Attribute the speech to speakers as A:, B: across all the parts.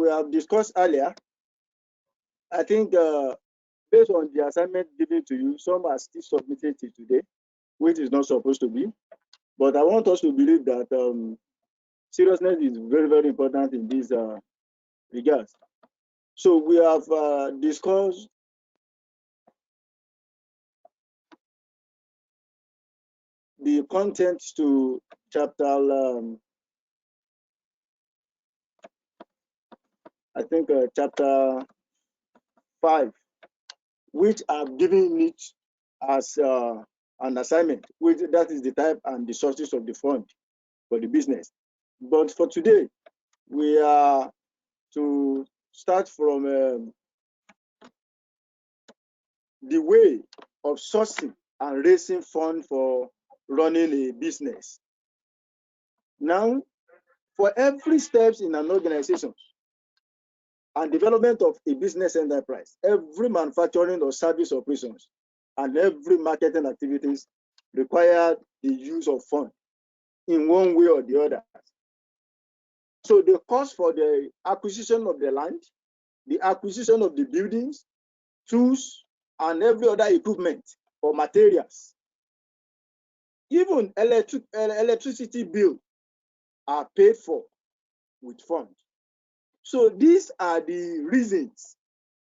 A: we have discussed earlier, I think based on the assignment given to you, some are still submitted till today, which is not supposed to be. But I want us to believe that seriousness is very, very important in these regards. So we have discussed the contents to chapter, I think chapter 5, which I've given it as an assignment, which that is the type and the sources of the fund for the business. But for today, we are to start from the way of sourcing and raising funds for running a business. Now, for every steps in an organization and development of a business enterprise, every manufacturing or service operations, and every marketing activities require the use of funds in one way or the other. So the cost for the acquisition of the land, the acquisition of the buildings, tools, and every other equipment or materials, even electricity bill are paid for with funds. So these are the reasons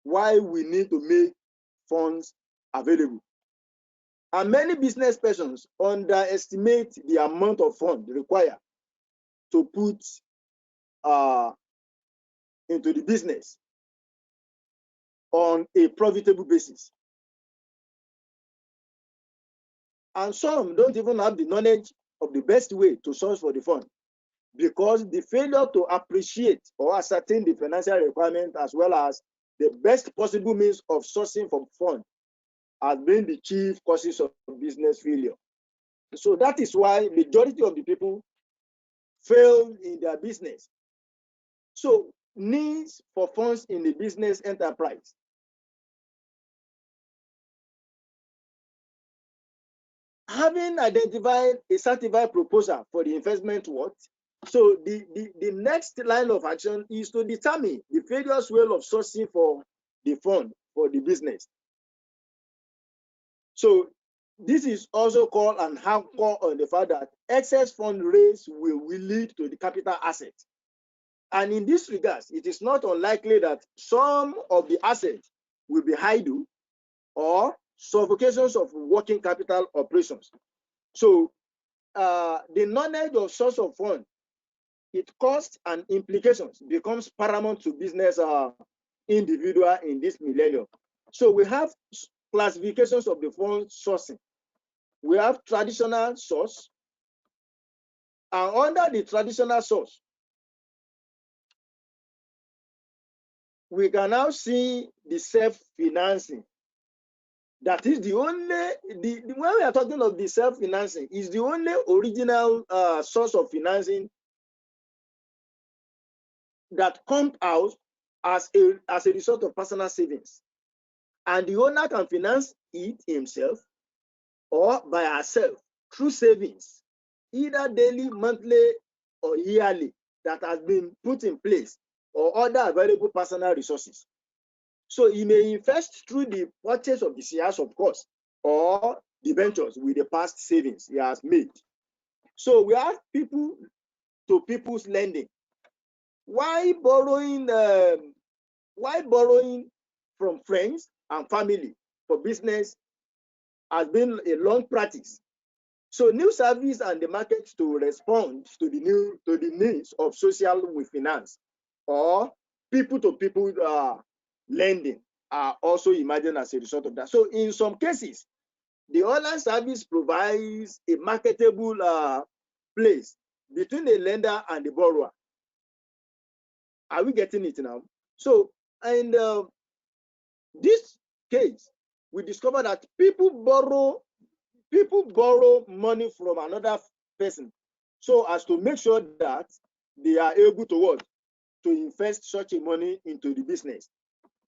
A: why we need to make funds available. And many business persons underestimate the amount of funds required to put into the business on a profitable basis. And some don't even have the knowledge of the best way to source for the fund, because the failure to appreciate or ascertain the financial requirement as well as the best possible means of sourcing for fund has been the chief causes of business failure. So that is why majority of the people fail in their business. So needs for funds in the business enterprise. Having identified a certified proposal for the investment worth, so the next line of action is to determine the various ways of sourcing for the fund for the business. So this is also called an anchor on the fact that excess fund raised will lead to the capital asset. And in this regard, it is not unlikely that some of the assets will be idle or suffocations of working capital operations. So the knowledge of source of fund, its cost and implications becomes paramount to business individual in this millennium. So we have classifications of the fund sourcing. We have traditional source, and under the traditional source, we can now see the self-financing. That is the only, when we are talking of the self-financing, is the only original source of financing that comes out as a result of personal savings. And the owner can finance it himself or by herself through savings, either daily, monthly, or yearly, that has been put in place, or other available personal resources. So he may invest through the purchase of the shares, of course, or the ventures with the past savings he has made. So we have people to people's lending. Why borrowing from friends and family for business has been a long practice. So new service and the market to respond to the needs of social with finance or people to people lending are also emerging as a result of that. So in some cases, the online service provides a marketable place between the lender and the borrower. Are we getting it now? So in this case, we discover that people borrow money from another person so as to make sure that they are able to what? To invest such a money into the business.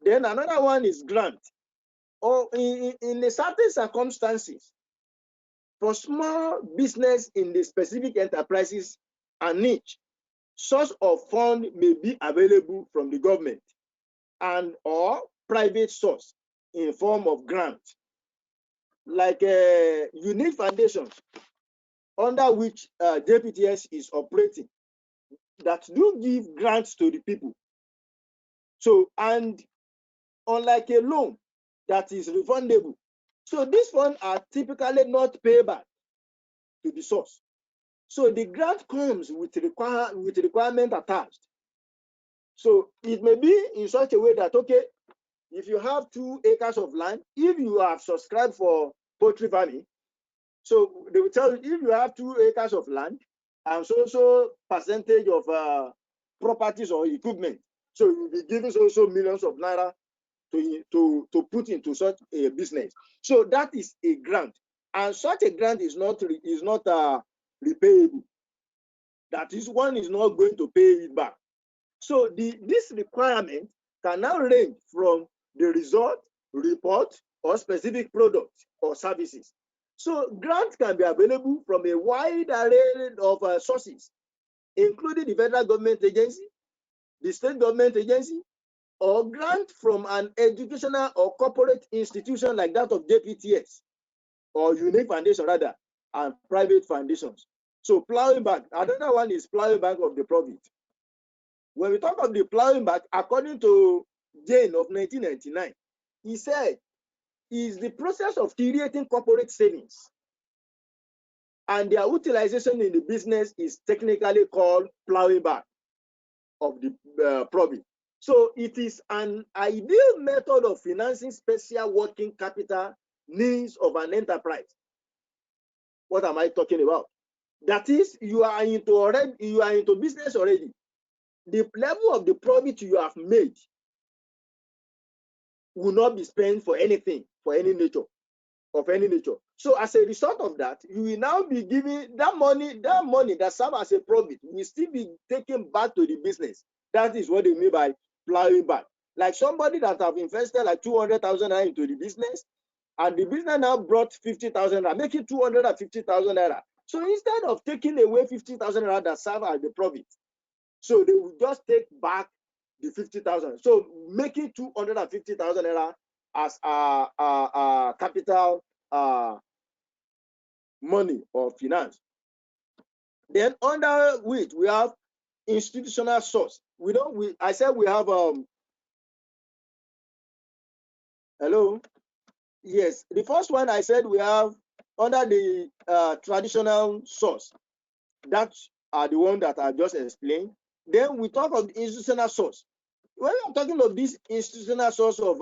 A: Then another one is grant. Or in a certain circumstances, for small business in the specific enterprises and niche, source of fund may be available from the government and or private source in form of grant, like unique foundations under which JPTS is operating that do give grants to the people. So, and unlike a loan that is refundable, so these funds are typically not payback to the source. So the grant comes with requirement attached. So it may be in such a way that, okay, if you have 2 acres of land, if you have subscribed for poultry farming, so they will tell you if you have 2 acres of land and so percentage of properties or equipment, so you'll be given so millions of naira to put into such a business. So that is a grant, and such a grant is not repayable. That is, one is not going to pay it back. So this requirement can now range from the result, report, or specific products or services. So grants can be available from a wide array of sources, including the federal government agency, the state government agency, or grant from an educational or corporate institution like that of JPTS or unique foundation rather, and private foundations. So plowing back, another one is plowing back of the profit. When we talk of the plowing back, according to Jane of 1999, he said, is the process of creating corporate savings, and their utilization in the business is technically called plowing back of the profit. So it is an ideal method of financing special working capital needs of an enterprise. What am I talking about? That is, you are into business already. The level of the profit you have made will not be spent for anything, for any nature, of any nature. So as a result of that, you will now be giving that money that serves as a profit will still be taken back to the business. That is what they mean by plowing back. Like somebody that have invested like 200,000 naira into the business, and the business now brought 50,000 naira, making 250,000 naira. So instead of taking away 50,000 naira that serve as the profit, so they will just take back the 50,000. So making 250,000 naira as capital money or finance. Then under which we have institutional source. I said we have hello. Yes, the first one I said we have under the traditional source. That are the one that I just explained. Then we talk of the institutional source. When I'm talking of this institutional source of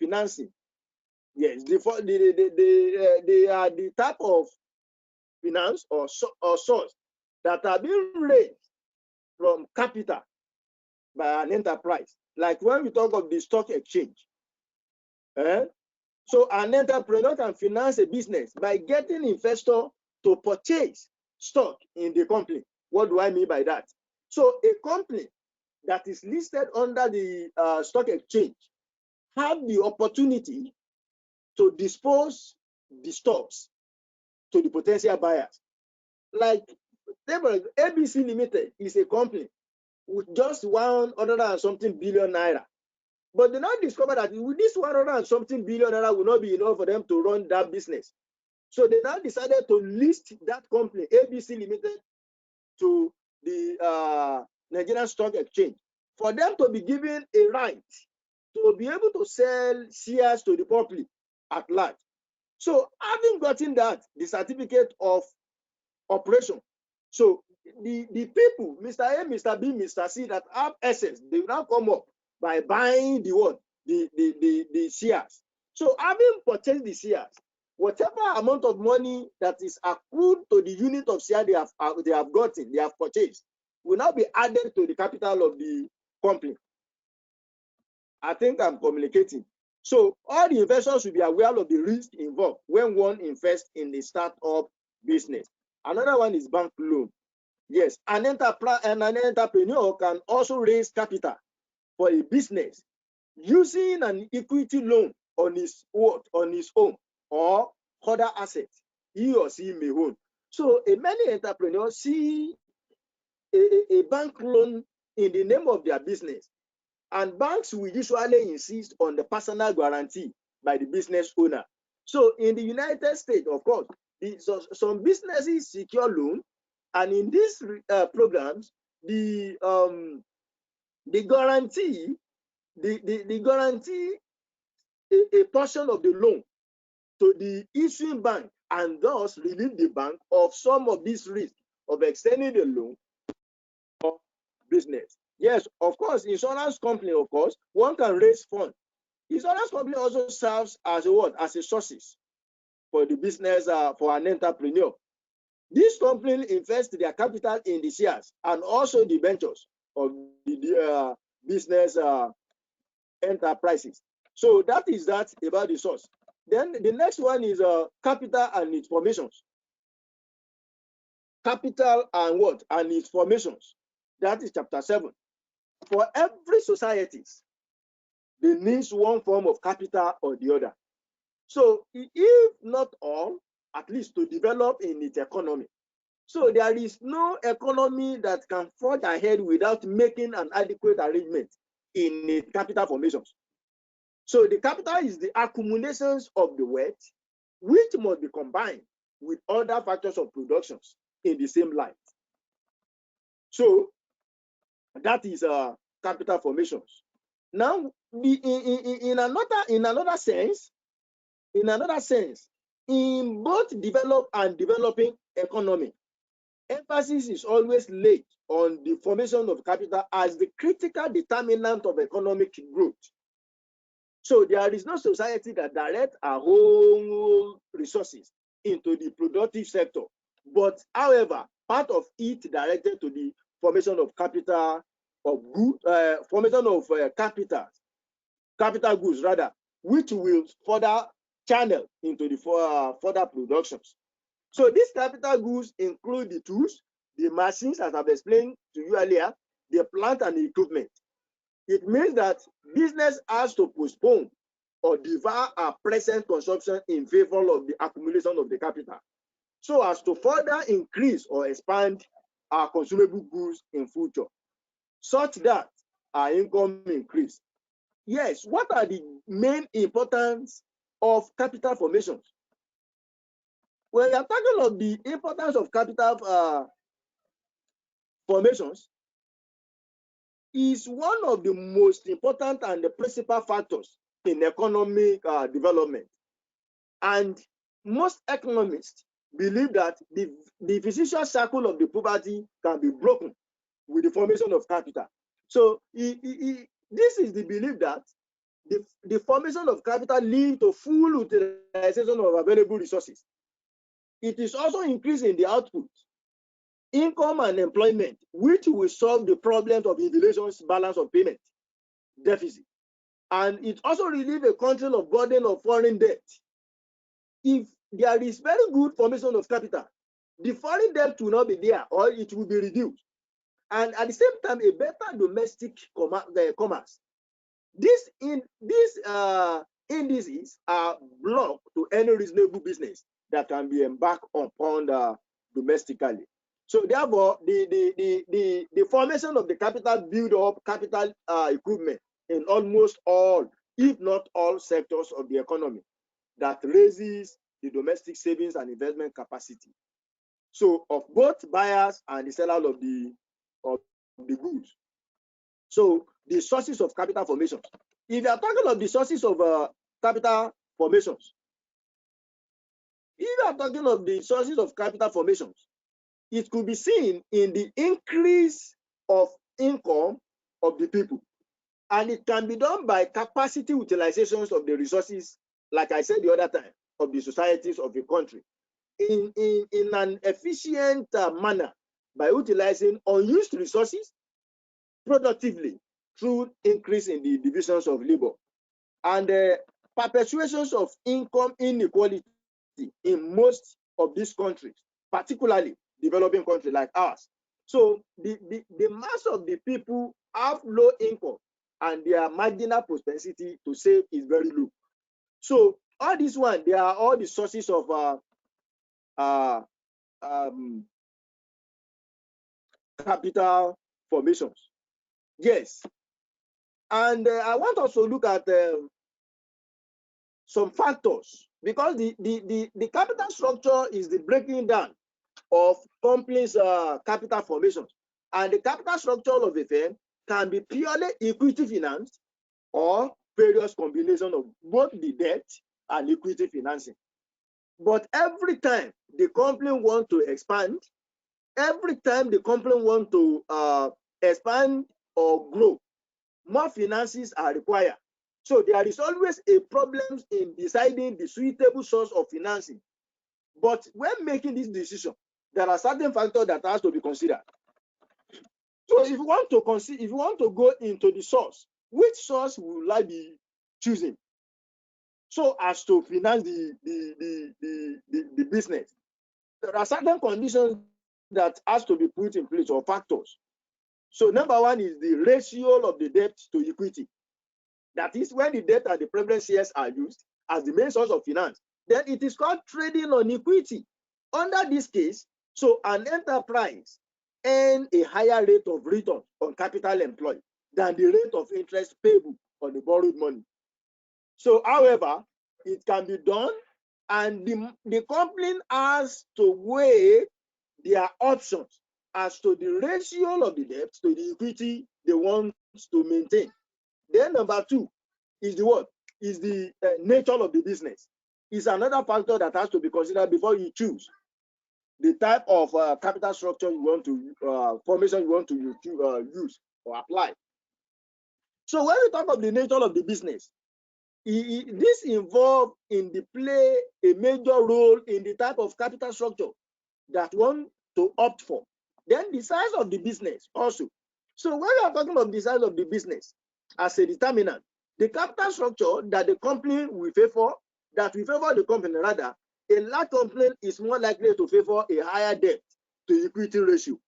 A: financing, yes, they are the type of finance or source that are being raised from capital by an enterprise. Like when we talk of the stock exchange, so an entrepreneur can finance a business by getting investor to purchase stock in the company. What do I mean by that? So a company that is listed under the stock exchange have the opportunity to dispose the stocks to the potential buyers. Like ABC Limited is a company with just 100 and something billion naira. But they now discover that with this 100 and something billion naira will not be enough for them to run that business. So they now decided to list that company, ABC Limited, to the Nigerian Stock Exchange for them to be given a right to be able to sell shares to the public at large. So having gotten that, the certificate of operation, so the people, Mr. A, Mr. B, Mr. C, that have assets, they will now come up by buying the what? The shares. So having purchased the shares, whatever amount of money that is accrued to the unit of share they have gotten, they have purchased, will now be added to the capital of the company. I think I'm communicating. So all the investors should be aware of the risk involved when one invests in the startup business. Another one is bank loan. Yes, an entrepreneur can also raise capital for a business using an equity loan on his own or other assets he or she may own. So many entrepreneurs see a bank loan in the name of their business. And banks will usually insist on the personal guarantee by the business owner. So in the United States, of course, some businesses secure loan, and in these programs, the guarantee, the guarantee a portion of the loan to the issuing bank, and thus relieve the bank of some of this risk of extending the loan or business. Yes, of course, insurance company, of course, one can raise funds. Insurance company also serves as a what? As a sources for the business, for an entrepreneur. This company invest their capital in the shares and also the ventures of the business enterprises. So that is that about the source. Then the next one is capital and its formations. Capital and what? And its formations. That is chapter 7. For every society, they need one form of capital or the other. So if not all, at least to develop in its economy. So there is no economy that can forge ahead without making an adequate arrangement in its capital formations. So the capital is the accumulations of the wealth, which must be combined with other factors of productions in the same light. So that is capital formations. Now, in another sense, in both developed and developing economy, emphasis is always laid on the formation of capital as the critical determinant of economic growth. So there is no society that directs our whole resources into the productive sector, but however, part of it directed to the formation of capital of good, formation of capital goods rather, which will further channel into the further productions. So these capital goods include the tools, the machines, as I've explained to you earlier, the plant and the equipment. It means that business has to postpone or defer our present consumption in favor of the accumulation of the capital, so as to further increase or expand our consumable goods in future, such that our income increase. Yes, what are the main importance of capital formations? When we are talking of the importance of capital formations, is one of the most important and the principal factors in economic development. And most economists believe that the vicious circle of the poverty can be broken with the formation of capital. So this is the belief that the formation of capital leads to full utilization of available resources. It is also increasing the output, income, and employment, which will solve the problems of inflation's balance of payment deficit. And it also relieves a country of burden of foreign debt. If there is very good formation of capital, the foreign debt will not be there, or it will be reduced. And at the same time, a better domestic commerce. These indices are blocked to any reasonable business that can be embarked upon domestically. So therefore, the formation of the capital build up capital equipment in almost all, if not all, sectors of the economy that raises the domestic savings and investment capacity. So of both buyers and the seller of the goods. So the sources of capital formations. If you are talking of the sources of capital formations, it could be seen in the increase of income of the people. And it can be done by capacity utilizations of the resources, like I said the other time, of the societies of the country in an efficient manner by utilizing unused resources productively through increase in the divisions of labor and perpetuations of income inequality in most of these countries, particularly developing countries like ours. So the mass of the people have low income and their marginal propensity to save is very low. So all this one, they are all the sources of capital formations. Yes. And I want us to look at some factors, because the capital structure is the breaking down of companies' capital formations. And the capital structure of a firm can be purely equity financed or various combinations of both the debt and equity financing. But every time the company wants to expand, every time the company wants to expand or grow, more finances are required. So there is always a problem in deciding the suitable source of financing. But when making this decision, there are certain factors that has to be considered. So if you want to consider, if you want to go into the source, which source will I be choosing so as to finance the business? There are certain conditions that has to be put in place, or factors. So number one is the ratio of the debt to equity. That is, when the debt and the preference shares are used as the main source of finance, then it is called trading on equity. Under this case, so an enterprise earn a higher rate of return on capital employed than the rate of interest payable on the borrowed money. So, however, it can be done, and the company has to weigh their options as to the ratio of the debt to the equity they want to maintain. Then number two is the what? Is the nature of the business. Is another factor that has to be considered before you choose the type of capital structure you want to, formation you want to use or apply. So when we talk of the nature of the business, this involves in the play a major role in the type of capital structure that one to opt for. Then the size of the business also. So when we are talking of the size of the business as a determinant, the capital structure that the company will favor, that will favor the company rather, a large company is more likely to favor a higher debt to equity ratio,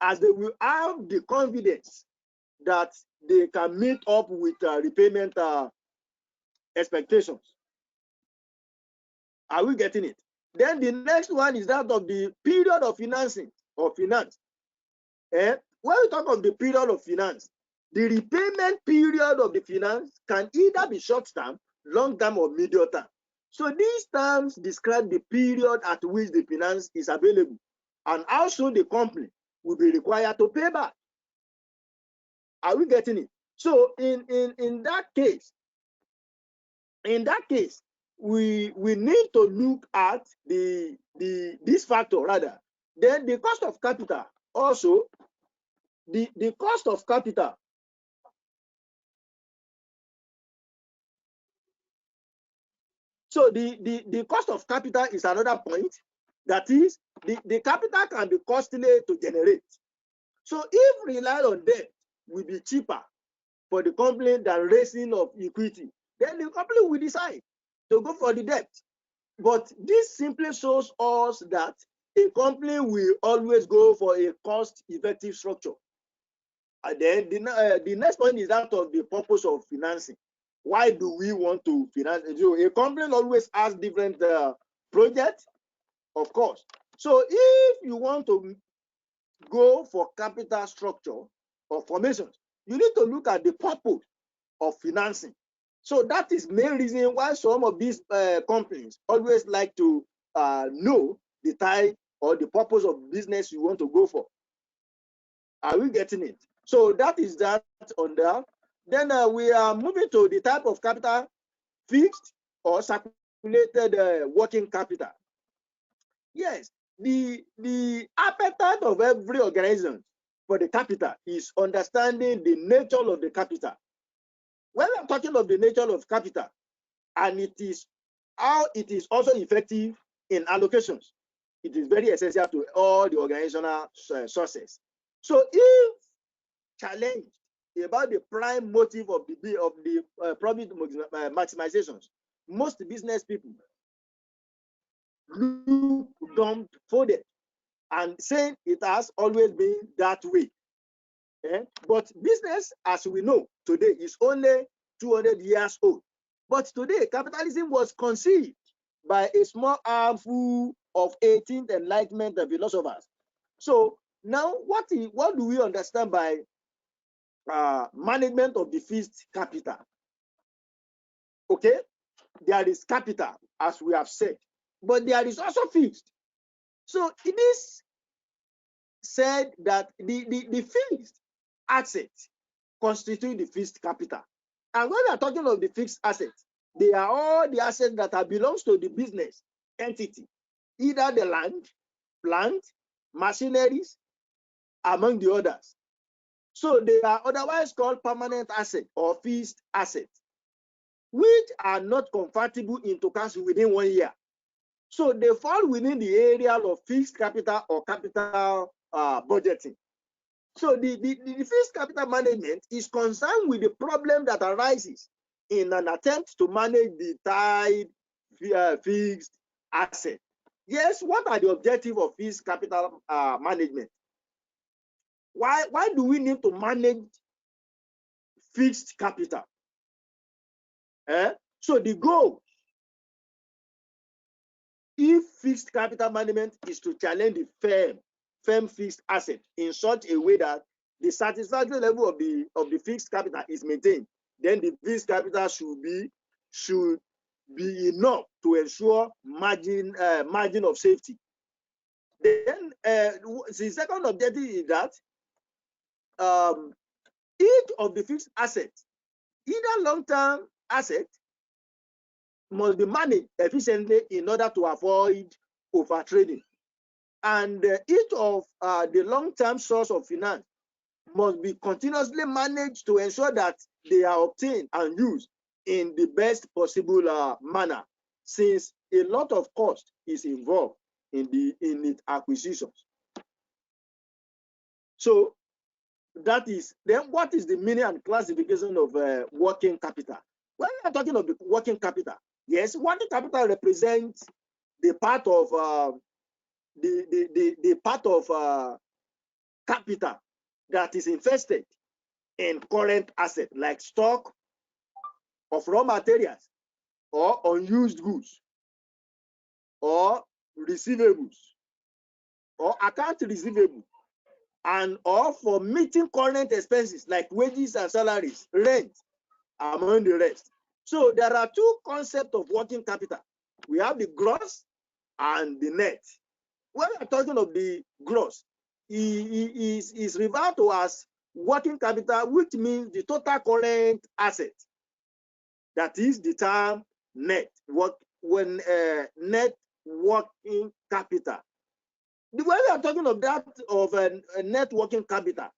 A: as they will have the confidence that they can meet up with repayment expectations. Are we getting it? Then the next one is that of the period of financing or finance. When we talk of the period of finance, the repayment period of the finance can either be short term, long term, or medium term. So these terms describe the period at which the finance is available and how soon the company will be required to pay back. Are we getting it? So in that case, we need to look at this factor rather. Then the cost of capital also, the cost of capital. So the cost of capital is another point. That is, the capital can be costly to generate. So if rely on debt will be cheaper for the company than raising of equity, then the company will decide to go for the debt. But this simply shows us that a company will always go for a cost-effective structure. And then the next point is that of the purpose of financing. Why do we want to finance? So a company always has different projects, of course. So if you want to go for capital structure or formations, you need to look at the purpose of financing. So that is main reason why some of these companies always like to know the type or the purpose of business you want to go for. Are we getting it? So that is that on that. Then we are moving to the type of capital: fixed or circulated working capital. Yes, the appetite of every organization for the capital is understanding the nature of the capital. When I'm talking of the nature of capital, and it is how it is also effective in allocations, it is very essential to all the organizational sources. So if challenged about the prime motive of the profit maximizations, most business people look dumbfounded and saying it has always been that way. But business, as we know today, is only 200 years old. But today, capitalism was conceived by a small handful of 18th Enlightenment philosophers. So Now, what do we understand by management of the fixed capital? Okay, there is capital, as we have said, but there is also fixed. So it is said that the fixed asset constitute the fixed capital. And when we are talking of the fixed assets, they are all the assets that are belongs to the business entity, either the land, plant, machineries, among the others. So they are otherwise called permanent asset or fixed assets, which are not convertible into cash within 1 year. So they fall within the area of fixed capital or capital budgeting. So the fixed capital management is concerned with the problem that arises in an attempt to manage the tied fixed asset. Yes, what are the objectives of fixed capital management? Why do we need to manage fixed capital? So the goal, if fixed capital management, is to challenge the firm fixed asset in such a way that the satisfactory level of the fixed capital is maintained, then the fixed capital should be enough to ensure margin of safety. Then the second objective is that each of the fixed assets, either long-term asset, must be managed efficiently in order to avoid overtrading. And each of the long-term source of finance must be continuously managed to ensure that they are obtained and used in the best possible manner, since a lot of cost is involved in its acquisitions. So that is, then what is the meaning and classification of working capital? When we are talking of the working capital, yes, working capital represents the part of the part of capital that is invested in current asset, like stock of raw materials or unused goods or receivables or account receivable, and or for meeting current expenses like wages and salaries, rent, among the rest. So there are two concepts of working capital. We have the gross and the net. When we are talking of the gross, is referred to as working capital, which means the total current asset. That is the term net net working capital. The way we are talking of that of a net working capital,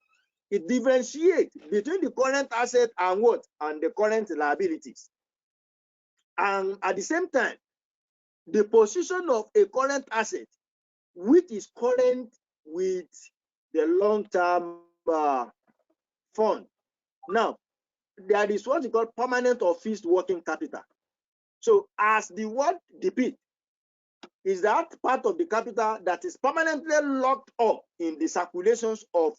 A: it differentiates between the current asset and what? And the current liabilities. And at the same time, the position of a current asset, which is current with the long-term fund. Now, there is what we call permanent or fixed working capital. So as the word depicts, is that part of the capital that is permanently locked up in the circulations of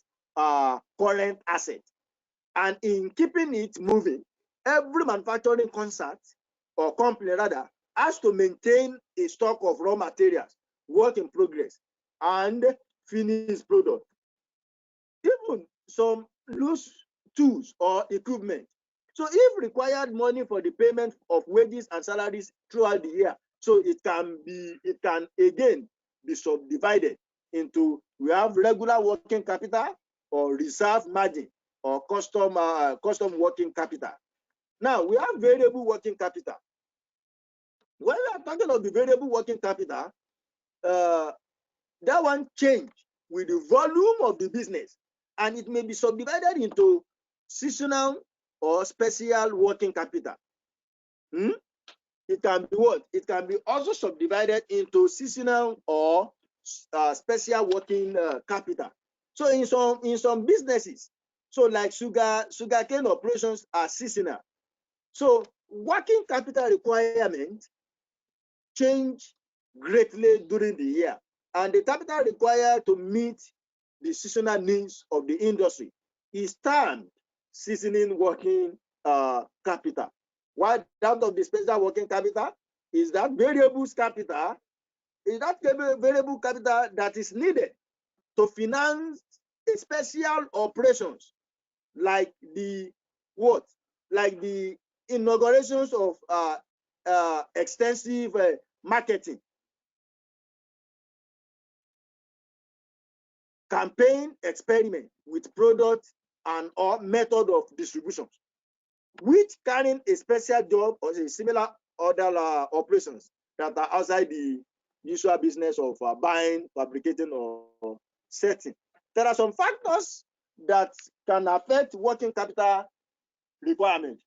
A: current assets. And in keeping it moving, every manufacturing concern or company rather has to maintain a stock of raw materials, work in progress, and finished product. Even some loose tools or equipment. So if required money for the payment of wages and salaries throughout the year, so it can again be subdivided into, we have regular working capital or reserve margin or custom working capital. Now we have variable working capital. When we are talking of the variable working capital, that one change with the volume of the business, and it may be subdivided into seasonal or special working capital. It can be what? It can be also subdivided into seasonal or special working capital. So in some businesses, so like sugarcane operations are seasonal. So working capital requirement change greatly during the year, and the capital required to meet the seasonal needs of the industry is termed seasoning working capital. While that of the special working capital is that variable capital that is needed to finance a special operations like the what? Like the inaugurations of extensive marketing, campaign experiment with product and or method of distribution, which carrying a special job or a similar other operations that are outside the usual business of buying, fabricating, or setting. There are some factors that can affect working capital requirement.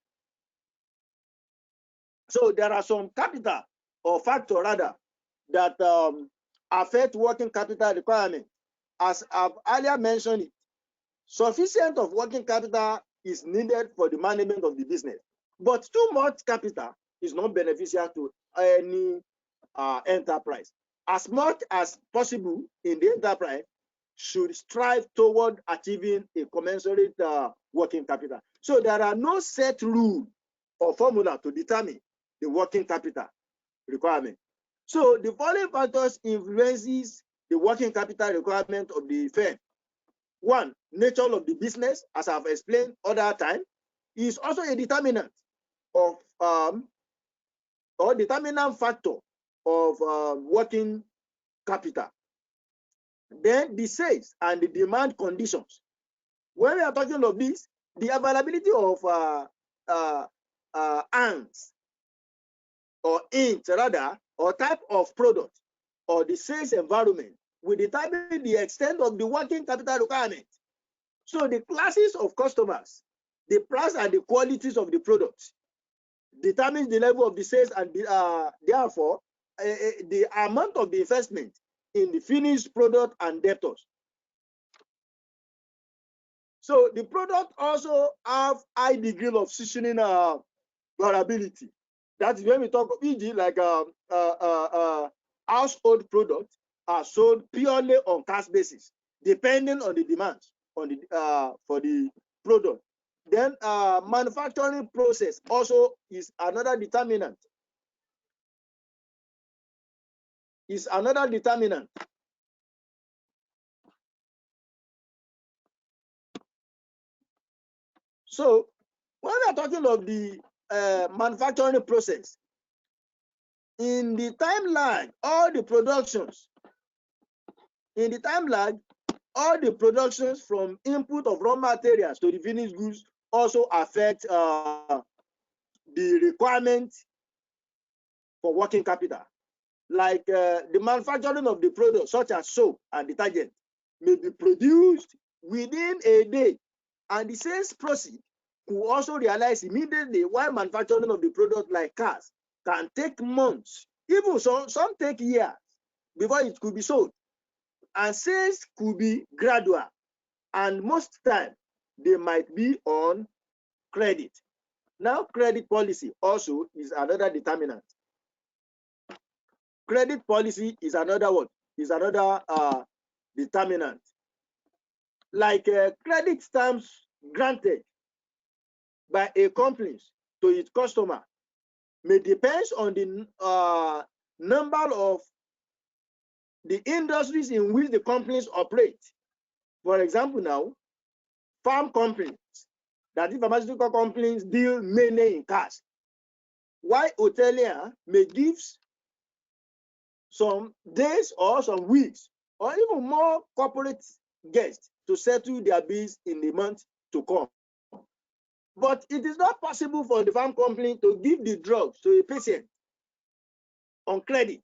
A: So there are some capital or factor rather that affect working capital requirement. As I've earlier mentioned it, sufficient of working capital is needed for the management of the business, but too much capital is not beneficial to any enterprise. As much as possible in the enterprise should strive toward achieving a commensurate working capital. So there are no set rule or formula to determine the working capital requirement. So the following factors influences the working capital requirement of the firm. One, nature of the business, as I've explained other time, is also a determinant of or determinant factor of working capital. Then the sales and the demand conditions. When we are talking of this, the availability of hands or ink rather, or type of product, or the sales environment will determine the extent of the working capital requirement. So the classes of customers, the price and the qualities of the products determines the level of the sales and therefore the amount of the investment in the finished product and debtors. So the product also have high degree of seasoning variability. That is when we talk of e.g. like household products are sold purely on cash basis, depending on the demands on the for the product. Then manufacturing process also is another determinant. So when we are talking of the manufacturing process, in the time lag, all the productions from input of raw materials to the finished goods also affect the requirement for working capital. Like the manufacturing of the product, such as soap and detergent, may be produced within a day, and the sales proceed could also realize immediately, while manufacturing of the product like cars can take months, even some take years before it could be sold. And sales could be gradual, and most time they might be on credit. Now, credit policy also is another determinant. Credit policy is another one, is another determinant. Like credit terms granted by a company to its customer may depend on the number of the industries in which the companies operate. For example, now, farm companies, that is pharmaceutical companies, deal mainly in cash, while hotelier may give some days or some weeks or even more corporate guests to settle their bills in the month to come. But it is not possible for the farm company to give the drugs to a patient on credit.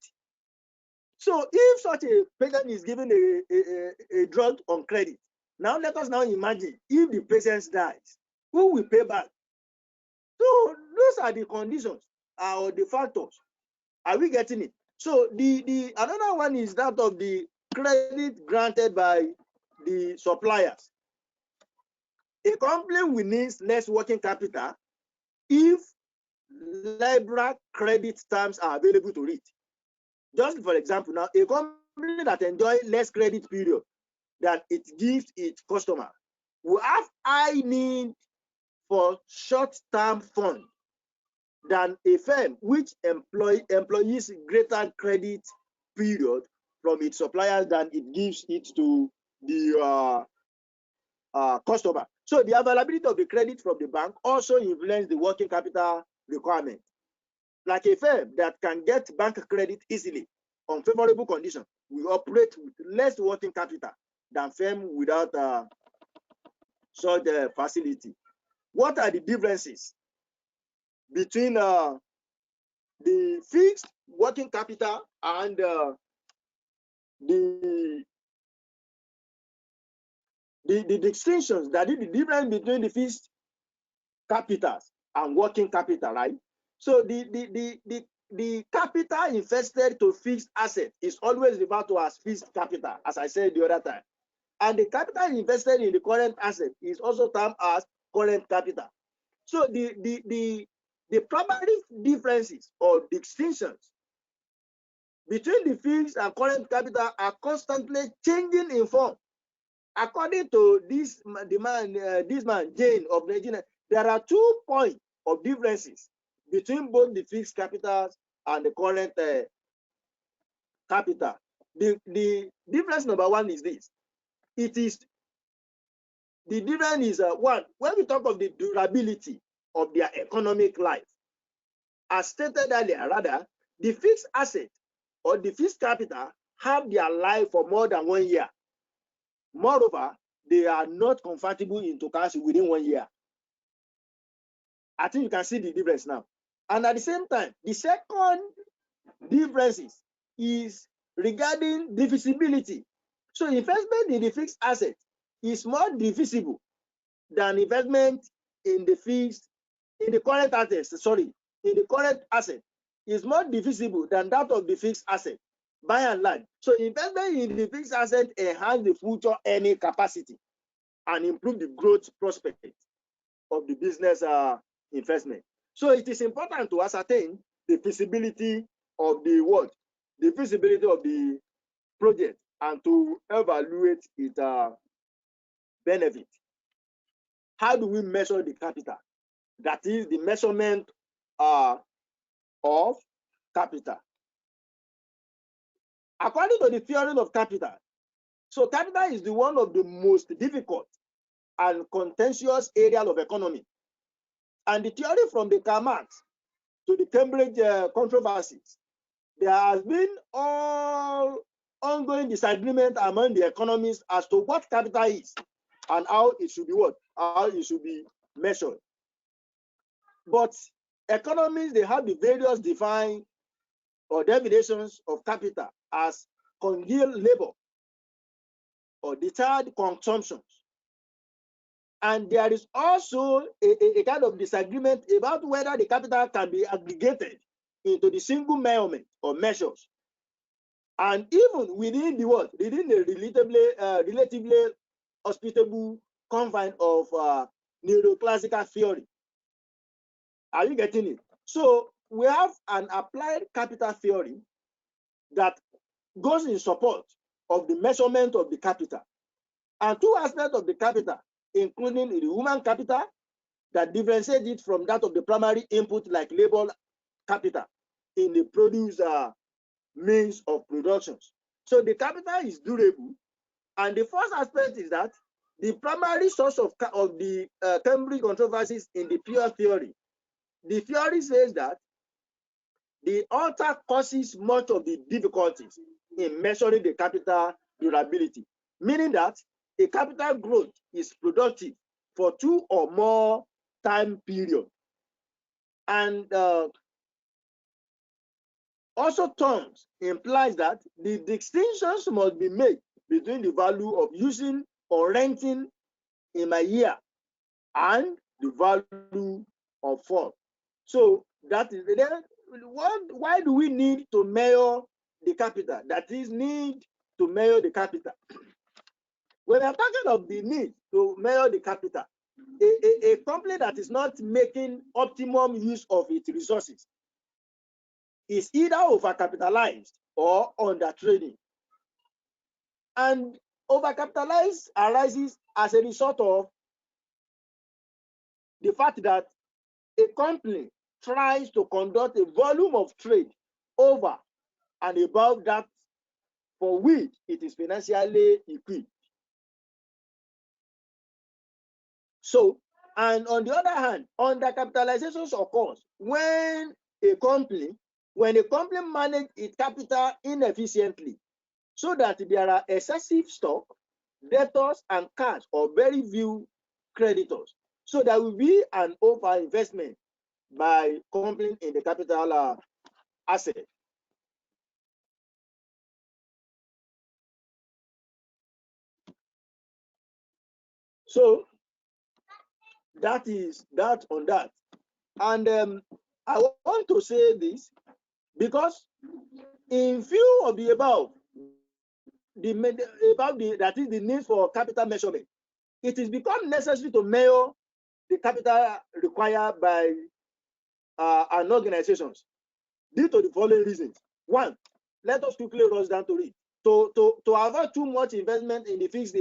A: So if such a patient is given a drug on credit, now let us now imagine if the patient dies, who will pay back? So those are the conditions or the factors. Are we getting it? So the another one is that of the credit granted by the suppliers. A company will need less working capital if liberal credit terms are available to it. Just for example, now a company that enjoys less credit period that it gives its customer will have high need for short-term fund than a firm which employs greater credit period from its suppliers than it gives it to the customer. So the availability of the credit from the bank also influences the working capital requirement. Like a firm that can get bank credit easily on favorable conditions will operate with less working capital than firm without such facility. What are the differences between the fixed working capital and the distinctions, that is the difference between the fixed capitals and working capital, right? So the capital invested to fixed asset is always referred to as fixed capital, as I said the other time. And the capital invested in the current asset is also termed as current capital. So the primary differences or distinctions between the fixed and current capital are constantly changing in form. According to this man Jane of Nigeria, there are 2 points of differences between both the fixed capitals and the current capital. The difference number one is this. It is the difference is one, when we talk of the durability of their economic life, as stated earlier, rather, the fixed asset or the fixed capital have their life for more than 1 year. Moreover, they are not convertible into cash within 1 year. I think you can see the difference now. And at the same time, the second difference is regarding divisibility. So investment in the fixed asset is more divisible than investment in the current asset is more divisible than that of the fixed asset by and large. So investment in the fixed asset enhance the future earning capacity and improve the growth prospect of the business investment. So it is important to ascertain the feasibility of the feasibility of the project and to evaluate its benefit. How do we measure the capital? That is the measurement of capital. According to the theory of capital, so capital is the one of the most difficult and contentious areas of economy. And the theory from the Karl Marx to the Cambridge controversies, there has been ongoing disagreement among the economists as to what capital is and how it should be how it should be measured. But economists, they have the various defined or definitions of capital as congealed labor or deterred consumptions. And there is also a kind of disagreement about whether the capital can be aggregated into the single measurement or measures. And even within the relatively hospitable confine of neoclassical theory. Are you getting it? So we have an applied capital theory that goes in support of the measurement of the capital. And 2 aspects of the capital, including the human capital that differentiates it from that of the primary input like labor capital in the produce means of productions. So the capital is durable. And the first aspect is that the primary source of the Cambridge controversies in the pure theory. The theory says that the author causes much of the difficulties in measuring the capital durability, meaning that a capital growth is productive for 2 or more time period. And also terms implies that the distinctions must be made between the value of using or renting in a year and the value of funds. So that is then why do we need to measure the capital? That is, need to measure the capital. When we are talking of the need to measure the capital, a company that is not making optimum use of its resources is either overcapitalized or undertrading. And overcapitalized arises as a result of the fact that a company tries to conduct a volume of trade over and above that for which it is financially equipped. So, and on the other hand, undercapitalizations occurs when a company manages its capital inefficiently, so that there are excessive stock, debtors, and cash, or very few creditors. So there will be an over-investment by company in the capital asset. So that is that on that. And I want to say this because in view of the above, that is the need for capital measurement, it is become necessary to measure the capital required by an organizations due to the following reasons. One, let us quickly rush down to it. To avoid too much investment in the fixed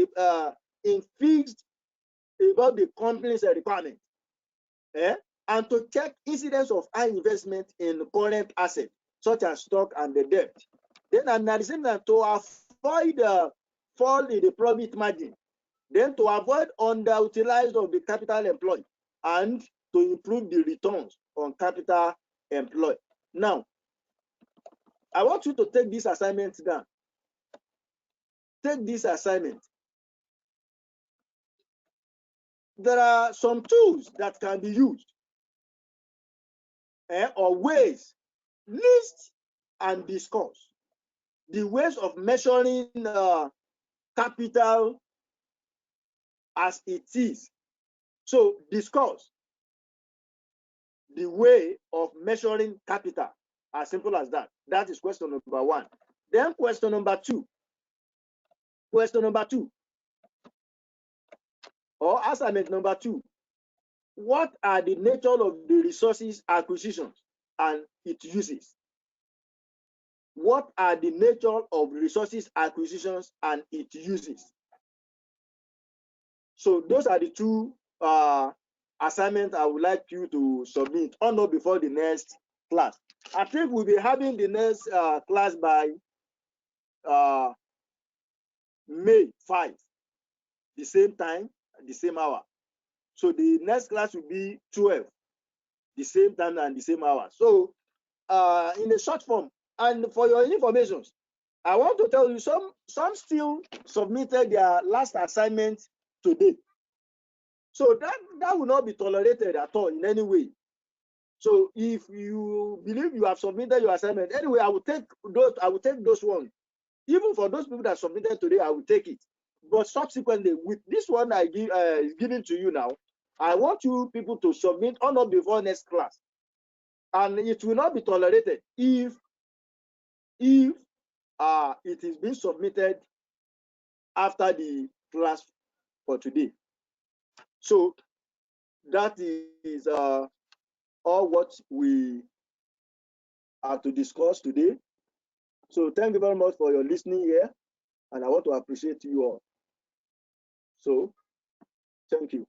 A: about the company's requirement, and to check incidence of high investment in current assets such as stock and the debt. Then at the same time, to avoid fall in the profit margin, then to avoid underutilized of the capital employed, and to improve the returns on capital employed. Now, I want you to take this assignment down. Take this assignment. There are some tools that can be used, or ways, list and discuss the ways of measuring capital as it is. So discuss the way of measuring capital, as simple as that. That is question number one. Then question number two, or assignment number two, what are the nature of the resources acquisitions and its uses? What are the nature of resources acquisitions and its uses? So those are the two assignments I would like you to submit or not before the next class. I think we'll be having the next class by May 5, the same time, the same hour. So the next class will be 12, the same time and the same hour. So in a short form, and for your information, I want to tell you some still submitted their last assignment today. So that will not be tolerated at all in any way. So if you believe you have submitted your assignment, anyway, I will take those ones. Even for those people that submitted today, I will take it. But subsequently, with this one I give is given to you now, I want you people to submit on or before next class, and it will not be tolerated if it is being submitted after the class for today. So that is all what we are to discuss today. So thank you very much for your listening here, and I want to appreciate you all. So thank you.